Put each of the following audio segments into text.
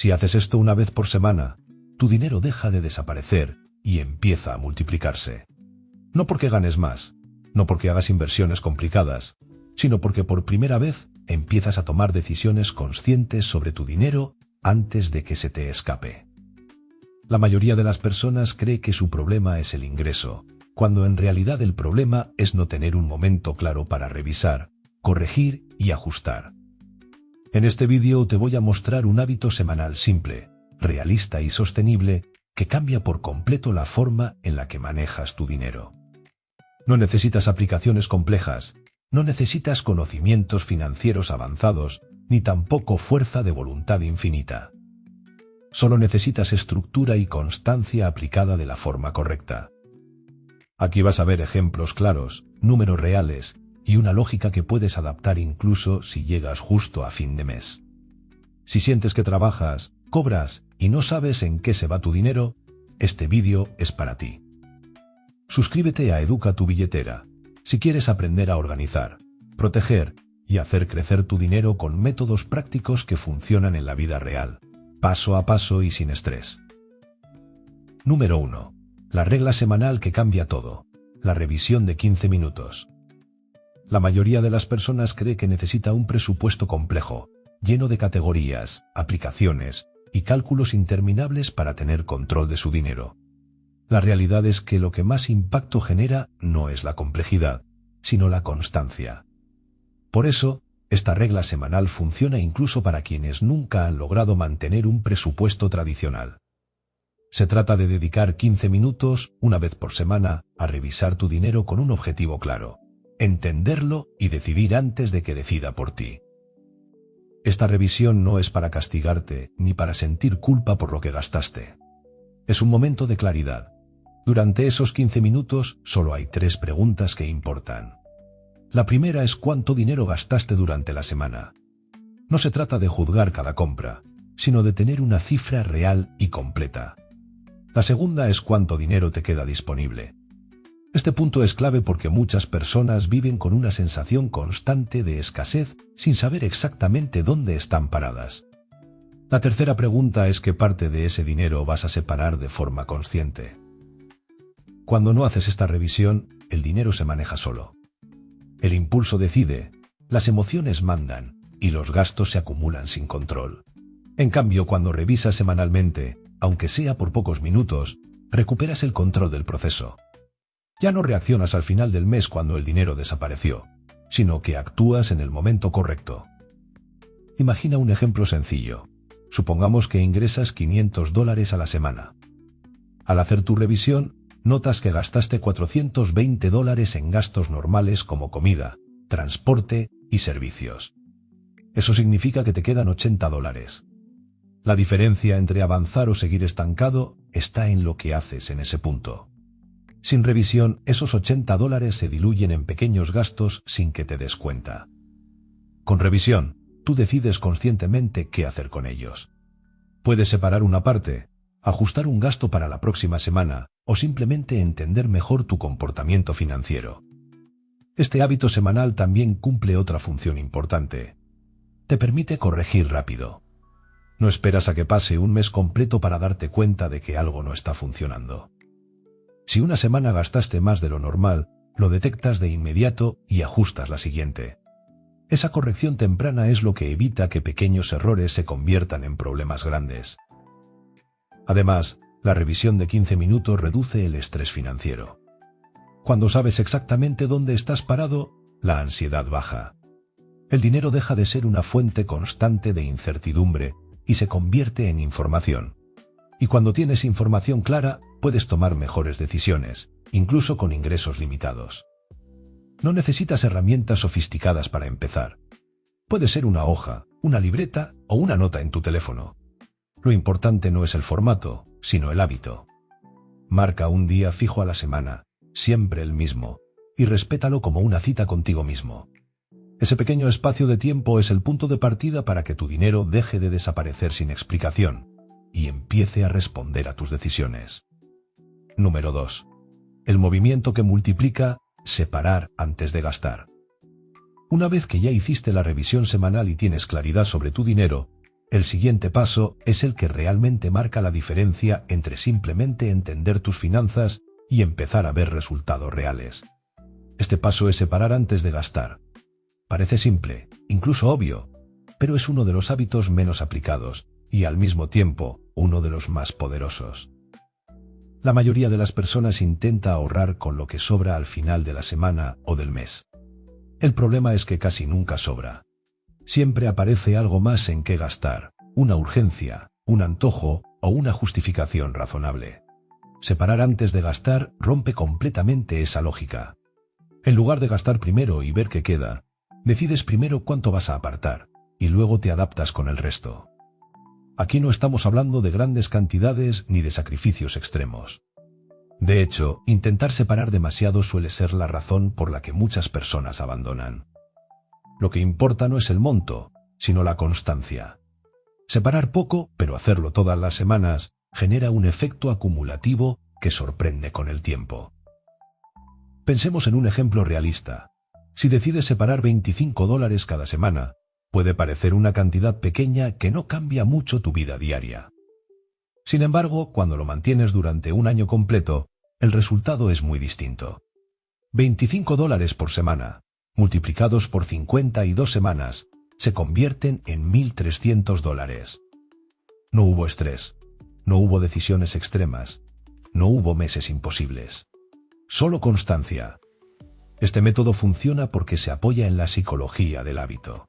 Si haces esto una vez por semana, tu dinero deja de desaparecer y empieza a multiplicarse. No porque ganes más, no porque hagas inversiones complicadas, sino porque por primera vez empiezas a tomar decisiones conscientes sobre tu dinero antes de que se te escape. La mayoría de las personas cree que su problema es el ingreso, cuando en realidad el problema es no tener un momento claro para revisar, corregir y ajustar. En este vídeo te voy a mostrar un hábito semanal simple, realista y sostenible que cambia por completo la forma en la que manejas tu dinero. No necesitas aplicaciones complejas, no necesitas conocimientos financieros avanzados, ni tampoco fuerza de voluntad infinita. Solo necesitas estructura y constancia aplicada de la forma correcta. Aquí vas a ver ejemplos claros, números reales y una lógica que puedes adaptar incluso si llegas justo a fin de mes. Si sientes que trabajas, cobras y no sabes en qué se va tu dinero, este vídeo es para ti. Suscríbete a Educa tu billetera si quieres aprender a organizar, proteger y hacer crecer tu dinero con métodos prácticos que funcionan en la vida real, paso a paso y sin estrés. Número 1. La regla semanal que cambia todo. La revisión de 15 minutos. La mayoría de las personas cree que necesita un presupuesto complejo, lleno de categorías, aplicaciones y cálculos interminables para tener control de su dinero. La realidad es que lo que más impacto genera no es la complejidad, sino la constancia. Por eso, esta regla semanal funciona incluso para quienes nunca han logrado mantener un presupuesto tradicional. Se trata de dedicar 15 minutos, una vez por semana, a revisar tu dinero con un objetivo claro, entenderlo y decidir antes de que decida por ti. Esta revisión no es para castigarte ni para sentir culpa por lo que gastaste. Es un momento de claridad. Durante esos 15 minutos solo hay 3 preguntas que importan. La primera es cuánto dinero gastaste durante la semana. No se trata de juzgar cada compra, sino de tener una cifra real y completa. La segunda es cuánto dinero te queda disponible. Este punto es clave porque muchas personas viven con una sensación constante de escasez sin saber exactamente dónde están paradas. La tercera pregunta es qué parte de ese dinero vas a separar de forma consciente. Cuando no haces esta revisión, el dinero se maneja solo. El impulso decide, las emociones mandan y los gastos se acumulan sin control. En cambio, cuando revisas semanalmente, aunque sea por pocos minutos, recuperas el control del proceso. Ya no reaccionas al final del mes cuando el dinero desapareció, sino que actúas en el momento correcto. Imagina un ejemplo sencillo. Supongamos que ingresas $500 a la semana. Al hacer tu revisión, notas que gastaste $420 en gastos normales como comida, transporte y servicios. Eso significa que te quedan $80. La diferencia entre avanzar o seguir estancado está en lo que haces en ese punto. Sin revisión, esos $80 se diluyen en pequeños gastos sin que te des cuenta. Con revisión, tú decides conscientemente qué hacer con ellos. Puedes separar una parte, ajustar un gasto para la próxima semana o simplemente entender mejor tu comportamiento financiero. Este hábito semanal también cumple otra función importante. Te permite corregir rápido. No esperas a que pase un mes completo para darte cuenta de que algo no está funcionando. Si una semana gastaste más de lo normal, lo detectas de inmediato y ajustas la siguiente. Esa corrección temprana es lo que evita que pequeños errores se conviertan en problemas grandes. Además, la revisión de 15 minutos reduce el estrés financiero. Cuando sabes exactamente dónde estás parado, la ansiedad baja. El dinero deja de ser una fuente constante de incertidumbre y se convierte en información. Y cuando tienes información clara, puedes tomar mejores decisiones, incluso con ingresos limitados. No necesitas herramientas sofisticadas para empezar. Puede ser una hoja, una libreta o una nota en tu teléfono. Lo importante no es el formato, sino el hábito. Marca un día fijo a la semana, siempre el mismo, y respétalo como una cita contigo mismo. Ese pequeño espacio de tiempo es el punto de partida para que tu dinero deje de desaparecer sin explicación y empiece a responder a tus decisiones. Número 2. El movimiento que multiplica, separar antes de gastar. Una vez que ya hiciste la revisión semanal y tienes claridad sobre tu dinero, El siguiente paso es el que realmente marca la diferencia entre simplemente entender tus finanzas y empezar a ver resultados reales. Este paso es separar antes de gastar. Parece simple, incluso obvio, pero es uno de los hábitos menos aplicados y al mismo tiempo uno de los más poderosos. La mayoría de las personas intenta ahorrar con lo que sobra al final de la semana o del mes. El problema es que casi nunca sobra. Siempre aparece algo más en qué gastar, una urgencia, un antojo o una justificación razonable. Separar antes de gastar rompe completamente esa lógica. En lugar de gastar primero y ver qué queda, decides primero cuánto vas a apartar y luego te adaptas con el resto. Aquí no estamos hablando de grandes cantidades ni de sacrificios extremos. De hecho, intentar separar demasiado suele ser la razón por la que muchas personas abandonan. Lo que importa no es el monto, sino la constancia. Separar poco, pero hacerlo todas las semanas, genera un efecto acumulativo que sorprende con el tiempo. Pensemos en un ejemplo realista. Si decides separar $25 cada semana, puede parecer una cantidad pequeña que no cambia mucho tu vida diaria. Sin embargo, cuando lo mantienes durante un año completo, el resultado es muy distinto. $25 por semana, multiplicados por 52 semanas, se convierten en $1.300. No hubo estrés, no hubo decisiones extremas, no hubo meses imposibles. Solo constancia. Este método funciona porque se apoya en la psicología del hábito.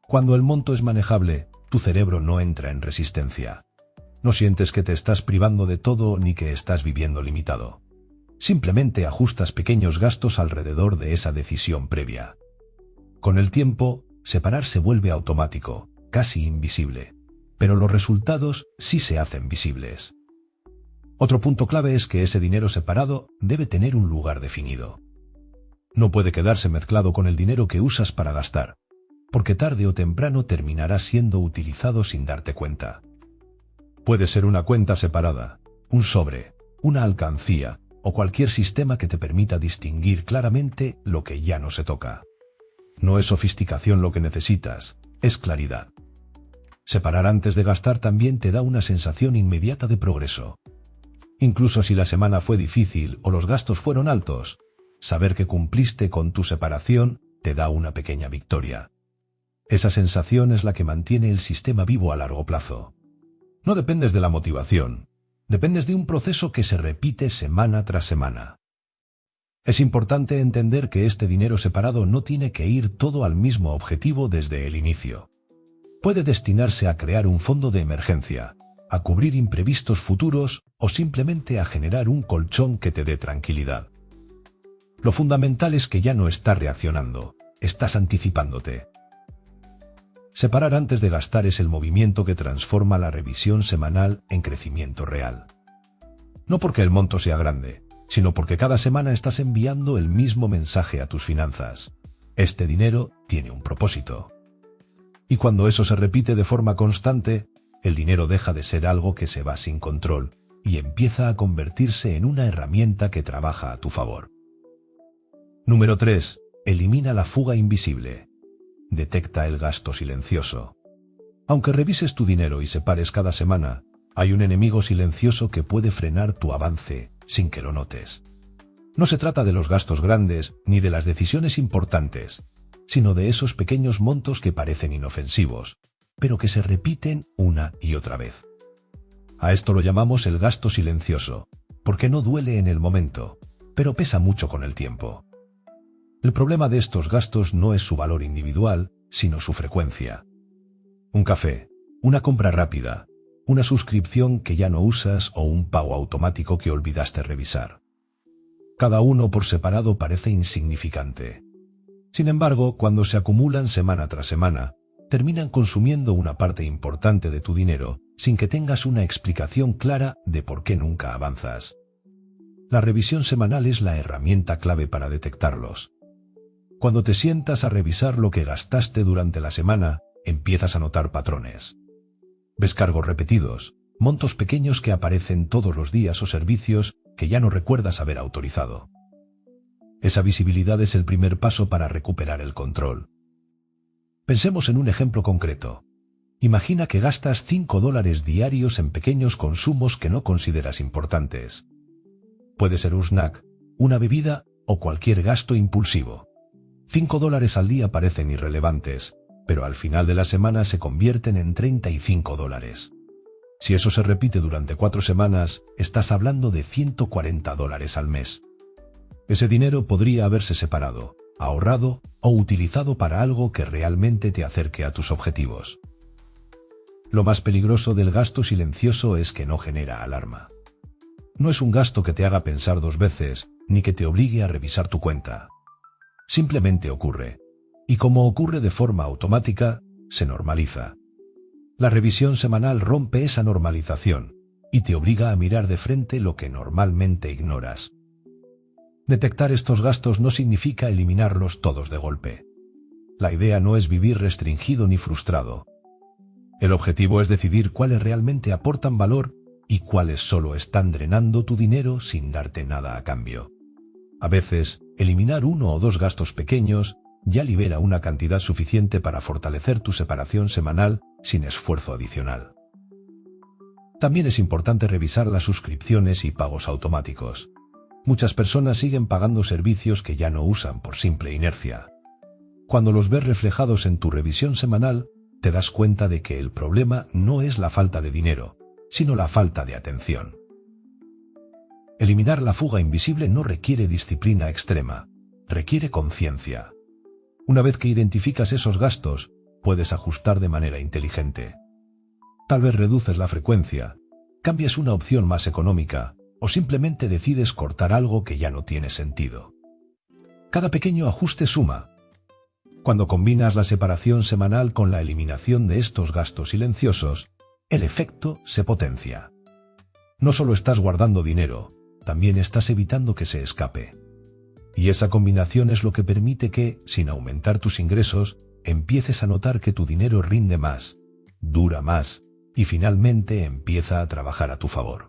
Cuando el monto es manejable, tu cerebro no entra en resistencia. No sientes que te estás privando de todo ni que estás viviendo limitado. Simplemente ajustas pequeños gastos alrededor de esa decisión previa. Con el tiempo, separar se vuelve automático, casi invisible, pero los resultados sí se hacen visibles. Otro punto clave es que ese dinero separado debe tener un lugar definido. No puede quedarse mezclado con el dinero que usas para gastar, porque tarde o temprano terminará siendo utilizado sin darte cuenta. Puede ser una cuenta separada, un sobre, una alcancía o cualquier sistema que te permita distinguir claramente lo que ya no se toca. No es sofisticación lo que necesitas, es claridad. Separar antes de gastar también te da una sensación inmediata de progreso. Incluso si la semana fue difícil o los gastos fueron altos, saber que cumpliste con tu separación te da una pequeña victoria. Esa sensación es la que mantiene el sistema vivo a largo plazo. No dependes de la motivación, dependes de un proceso que se repite semana tras semana. Es importante entender que este dinero separado no tiene que ir todo al mismo objetivo desde el inicio. Puede destinarse a crear un fondo de emergencia, a cubrir imprevistos futuros o simplemente a generar un colchón que te dé tranquilidad. Lo fundamental es que ya no estás reaccionando, estás anticipándote. Separar antes de gastar es el movimiento que transforma la revisión semanal en crecimiento real. No porque el monto sea grande, sino porque cada semana estás enviando el mismo mensaje a tus finanzas. Este dinero tiene un propósito. Y cuando eso se repite de forma constante, el dinero deja de ser algo que se va sin control y empieza a convertirse en una herramienta que trabaja a tu favor. Número 3. Elimina la fuga invisible. Detecta el gasto silencioso. Aunque revises tu dinero y separes cada semana, hay un enemigo silencioso que puede frenar tu avance sin que lo notes. No se trata de los gastos grandes ni de las decisiones importantes, sino de esos pequeños montos que parecen inofensivos, pero que se repiten una y otra vez. A esto lo llamamos el gasto silencioso, porque no duele en el momento, pero pesa mucho con el tiempo. El problema de estos gastos no es su valor individual, sino su frecuencia. Un café, una compra rápida, una suscripción que ya no usas o un pago automático que olvidaste revisar. Cada uno por separado parece insignificante. Sin embargo, cuando se acumulan semana tras semana, terminan consumiendo una parte importante de tu dinero sin que tengas una explicación clara de por qué nunca avanzas. La revisión semanal es la herramienta clave para detectarlos. Cuando te sientas a revisar lo que gastaste durante la semana, empiezas a notar patrones. Ves cargos repetidos, montos pequeños que aparecen todos los días o servicios que ya no recuerdas haber autorizado. Esa visibilidad es el primer paso para recuperar el control. Pensemos en un ejemplo concreto. Imagina que gastas $5 diarios en pequeños consumos que no consideras importantes. Puede ser un snack, una bebida o cualquier gasto impulsivo. $5 al día parecen irrelevantes, pero al final de la semana se convierten en $35. Si eso se repite durante 4 semanas, estás hablando de $140 al mes. Ese dinero podría haberse separado, ahorrado o utilizado para algo que realmente te acerque a tus objetivos. Lo más peligroso del gasto silencioso es que no genera alarma. No es un gasto que te haga pensar 2 veces, ni que te obligue a revisar tu cuenta. Simplemente ocurre. Y como ocurre de forma automática, se normaliza. La revisión semanal rompe esa normalización y te obliga a mirar de frente lo que normalmente ignoras. Detectar estos gastos no significa eliminarlos todos de golpe. La idea no es vivir restringido ni frustrado. El objetivo es decidir cuáles realmente aportan valor y cuáles solo están drenando tu dinero sin darte nada a cambio. A veces, eliminar 1 o 2 gastos pequeños ya libera una cantidad suficiente para fortalecer tu separación semanal sin esfuerzo adicional. También es importante revisar las suscripciones y pagos automáticos. Muchas personas siguen pagando servicios que ya no usan por simple inercia. Cuando los ves reflejados en tu revisión semanal, te das cuenta de que el problema no es la falta de dinero, sino la falta de atención. Eliminar la fuga invisible no requiere disciplina extrema, requiere conciencia. Una vez que identificas esos gastos, puedes ajustar de manera inteligente. Tal vez reduces la frecuencia, cambias una opción más económica o simplemente decides cortar algo que ya no tiene sentido. Cada pequeño ajuste suma. Cuando combinas la separación semanal con la eliminación de estos gastos silenciosos, el efecto se potencia. No solo estás guardando dinero, también estás evitando que se escape. Y esa combinación es lo que permite que, sin aumentar tus ingresos, empieces a notar que tu dinero rinde más, dura más y finalmente empieza a trabajar a tu favor.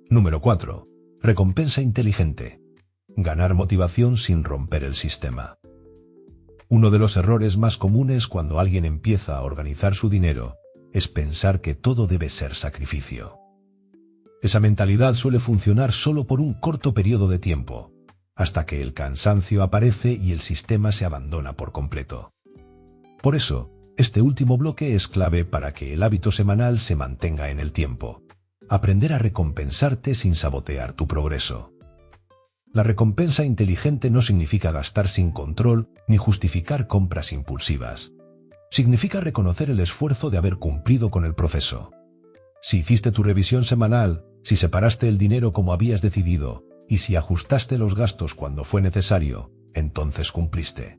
Número 4. Recompensa inteligente. Ganar motivación sin romper el sistema. Uno de los errores más comunes cuando alguien empieza a organizar su dinero es pensar que todo debe ser sacrificio. Esa mentalidad suele funcionar solo por un corto periodo de tiempo, hasta que el cansancio aparece y el sistema se abandona por completo. Por eso, este último bloque es clave para que el hábito semanal se mantenga en el tiempo. Aprender a recompensarte sin sabotear tu progreso. La recompensa inteligente no significa gastar sin control ni justificar compras impulsivas. Significa reconocer el esfuerzo de haber cumplido con el proceso. Si hiciste tu revisión semanal, si separaste el dinero como habías decidido, y si ajustaste los gastos cuando fue necesario, entonces cumpliste.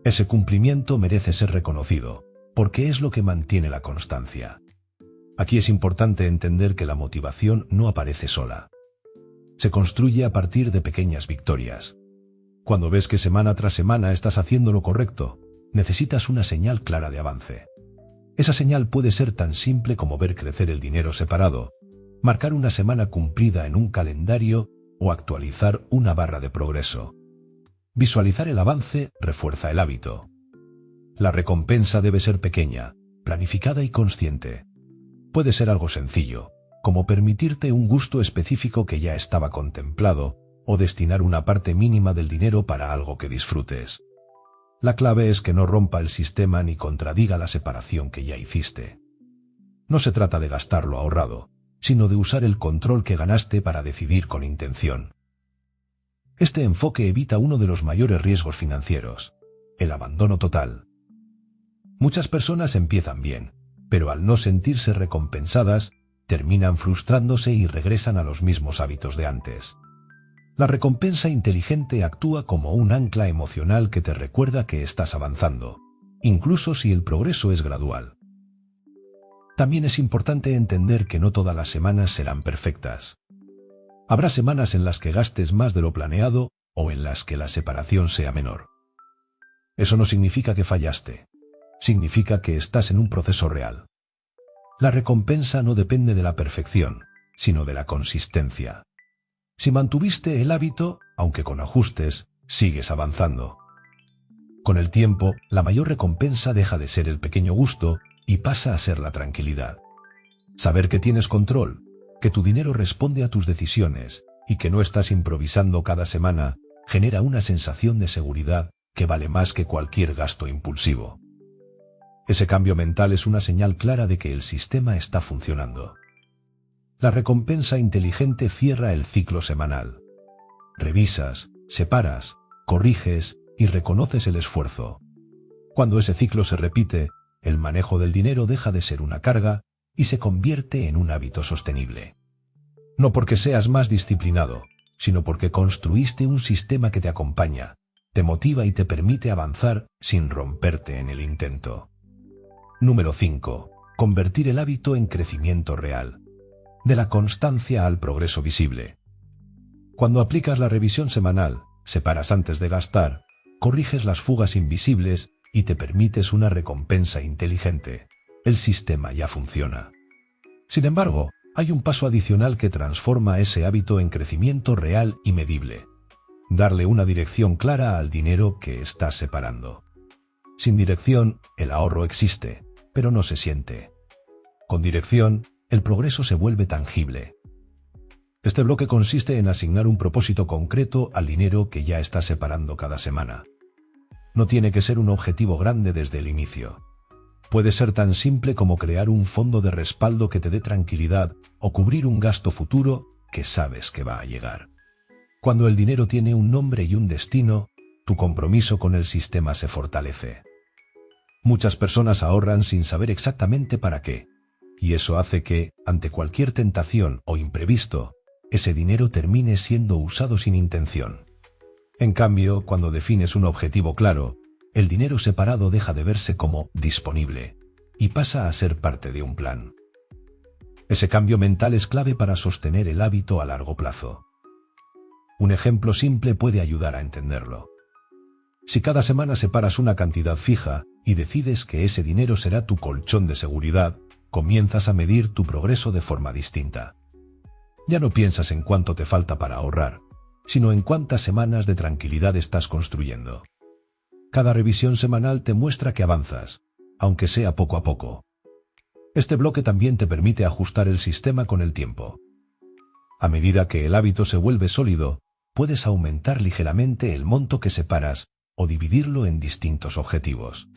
Ese cumplimiento merece ser reconocido, porque es lo que mantiene la constancia. Aquí es importante entender que la motivación no aparece sola. Se construye a partir de pequeñas victorias. Cuando ves que semana tras semana estás haciendo lo correcto, necesitas una señal clara de avance. Esa señal puede ser tan simple como ver crecer el dinero separado, marcar una semana cumplida en un calendario o actualizar una barra de progreso. Visualizar el avance refuerza el hábito. La recompensa debe ser pequeña, planificada y consciente. Puede ser algo sencillo, como permitirte un gusto específico que ya estaba contemplado, o destinar una parte mínima del dinero para algo que disfrutes. La clave es que no rompa el sistema ni contradiga la separación que ya hiciste. No se trata de gastar lo ahorrado, sino de usar el control que ganaste para decidir con intención. Este enfoque evita uno de los mayores riesgos financieros, el abandono total. Muchas personas empiezan bien, pero al no sentirse recompensadas, terminan frustrándose y regresan a los mismos hábitos de antes. La recompensa inteligente actúa como un ancla emocional que te recuerda que estás avanzando, incluso si el progreso es gradual. También es importante entender que no todas las semanas serán perfectas. Habrá semanas en las que gastes más de lo planeado o en las que la separación sea menor. Eso no significa que fallaste. Significa que estás en un proceso real. La recompensa no depende de la perfección, sino de la consistencia. Si mantuviste el hábito, aunque con ajustes, sigues avanzando. Con el tiempo, la mayor recompensa deja de ser el pequeño gusto y pasa a ser la tranquilidad. Saber que tienes control, que tu dinero responde a tus decisiones y que no estás improvisando cada semana, genera una sensación de seguridad que vale más que cualquier gasto impulsivo. Ese cambio mental es una señal clara de que el sistema está funcionando. La recompensa inteligente cierra el ciclo semanal. Revisas, separas, corriges y reconoces el esfuerzo. Cuando ese ciclo se repite, el manejo del dinero deja de ser una carga y se convierte en un hábito sostenible. No porque seas más disciplinado, sino porque construiste un sistema que te acompaña, te motiva y te permite avanzar sin romperte en el intento. Número 5. Convertir el hábito en crecimiento real. De la constancia al progreso visible. Cuando aplicas la revisión semanal, separas antes de gastar, corriges las fugas invisibles y te permites una recompensa inteligente. El sistema ya funciona. Sin embargo, hay un paso adicional que transforma ese hábito en crecimiento real y medible. Darle una dirección clara al dinero que estás separando. Sin dirección, el ahorro existe, pero no se siente. Con dirección, el progreso se vuelve tangible. Este bloque consiste en asignar un propósito concreto al dinero que ya estás separando cada semana. No tiene que ser un objetivo grande desde el inicio. Puede ser tan simple como crear un fondo de respaldo que te dé tranquilidad o cubrir un gasto futuro que sabes que va a llegar. Cuando el dinero tiene un nombre y un destino, tu compromiso con el sistema se fortalece. Muchas personas ahorran sin saber exactamente para qué, y eso hace que, ante cualquier tentación o imprevisto, ese dinero termine siendo usado sin intención. En cambio, cuando defines un objetivo claro, el dinero separado deja de verse como disponible y pasa a ser parte de un plan. Ese cambio mental es clave para sostener el hábito a largo plazo. Un ejemplo simple puede ayudar a entenderlo. Si cada semana separas una cantidad fija y decides que ese dinero será tu colchón de seguridad, comienzas a medir tu progreso de forma distinta. Ya no piensas en cuánto te falta para ahorrar, sino en cuántas semanas de tranquilidad estás construyendo. Cada revisión semanal te muestra que avanzas, aunque sea poco a poco. Este bloque también te permite ajustar el sistema con el tiempo. A medida que el hábito se vuelve sólido, puedes aumentar ligeramente el monto que separas o dividirlo en distintos objetivos.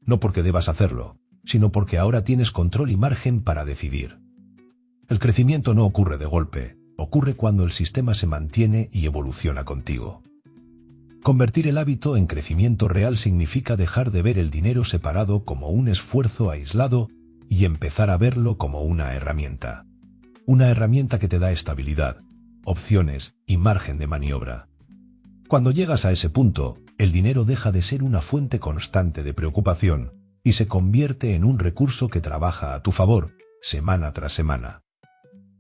No porque debas hacerlo, sino porque ahora tienes control y margen para decidir. El crecimiento no ocurre de golpe, ocurre cuando el sistema se mantiene y evoluciona contigo. Convertir el hábito en crecimiento real significa dejar de ver el dinero separado como un esfuerzo aislado y empezar a verlo como una herramienta. Una herramienta que te da estabilidad, opciones y margen de maniobra. Cuando llegas a ese punto, el dinero deja de ser una fuente constante de preocupación y se convierte en un recurso que trabaja a tu favor, semana tras semana.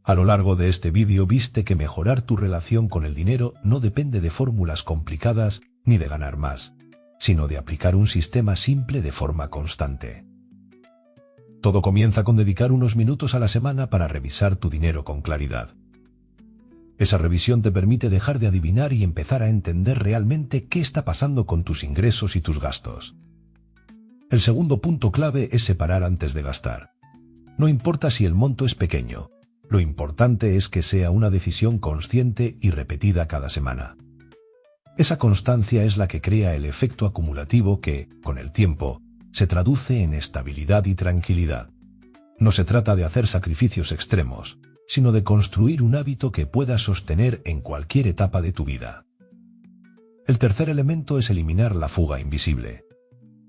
A lo largo de este vídeo viste que mejorar tu relación con el dinero no depende de fórmulas complicadas ni de ganar más, sino de aplicar un sistema simple de forma constante. Todo comienza con dedicar unos minutos a la semana para revisar tu dinero con claridad. Esa revisión te permite dejar de adivinar y empezar a entender realmente qué está pasando con tus ingresos y tus gastos. El segundo punto clave es separar antes de gastar. No importa si el monto es pequeño, lo importante es que sea una decisión consciente y repetida cada semana. Esa constancia es la que crea el efecto acumulativo que, con el tiempo, se traduce en estabilidad y tranquilidad. No se trata de hacer sacrificios extremos, sino de construir un hábito que puedas sostener en cualquier etapa de tu vida. El tercer elemento es eliminar la fuga invisible.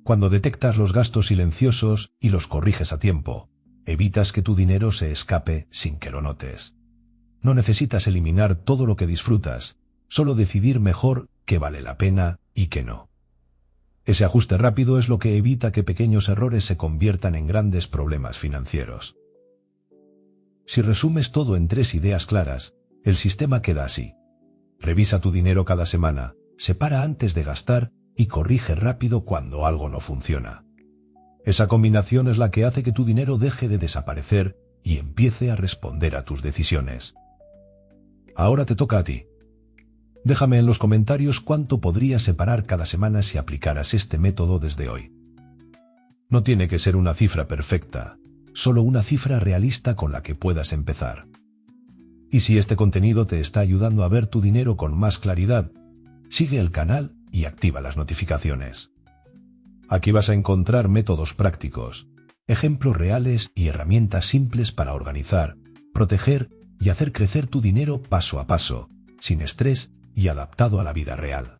Cuando detectas los gastos silenciosos y los corriges a tiempo, evitas que tu dinero se escape sin que lo notes. No necesitas eliminar todo lo que disfrutas, solo decidir mejor qué vale la pena y qué no. Ese ajuste rápido es lo que evita que pequeños errores se conviertan en grandes problemas financieros. Si resumes todo en 3 ideas claras, el sistema queda así. Revisa tu dinero cada semana, separa antes de gastar y corrige rápido cuando algo no funciona. Esa combinación es la que hace que tu dinero deje de desaparecer y empiece a responder a tus decisiones. Ahora te toca a ti. Déjame en los comentarios cuánto podrías separar cada semana si aplicaras este método desde hoy. No tiene que ser una cifra perfecta, solo una cifra realista con la que puedas empezar. Y si este contenido te está ayudando a ver tu dinero con más claridad, sigue el canal y activa las notificaciones. Aquí vas a encontrar métodos prácticos, ejemplos reales y herramientas simples para organizar, proteger y hacer crecer tu dinero paso a paso, sin estrés y adaptado a la vida real.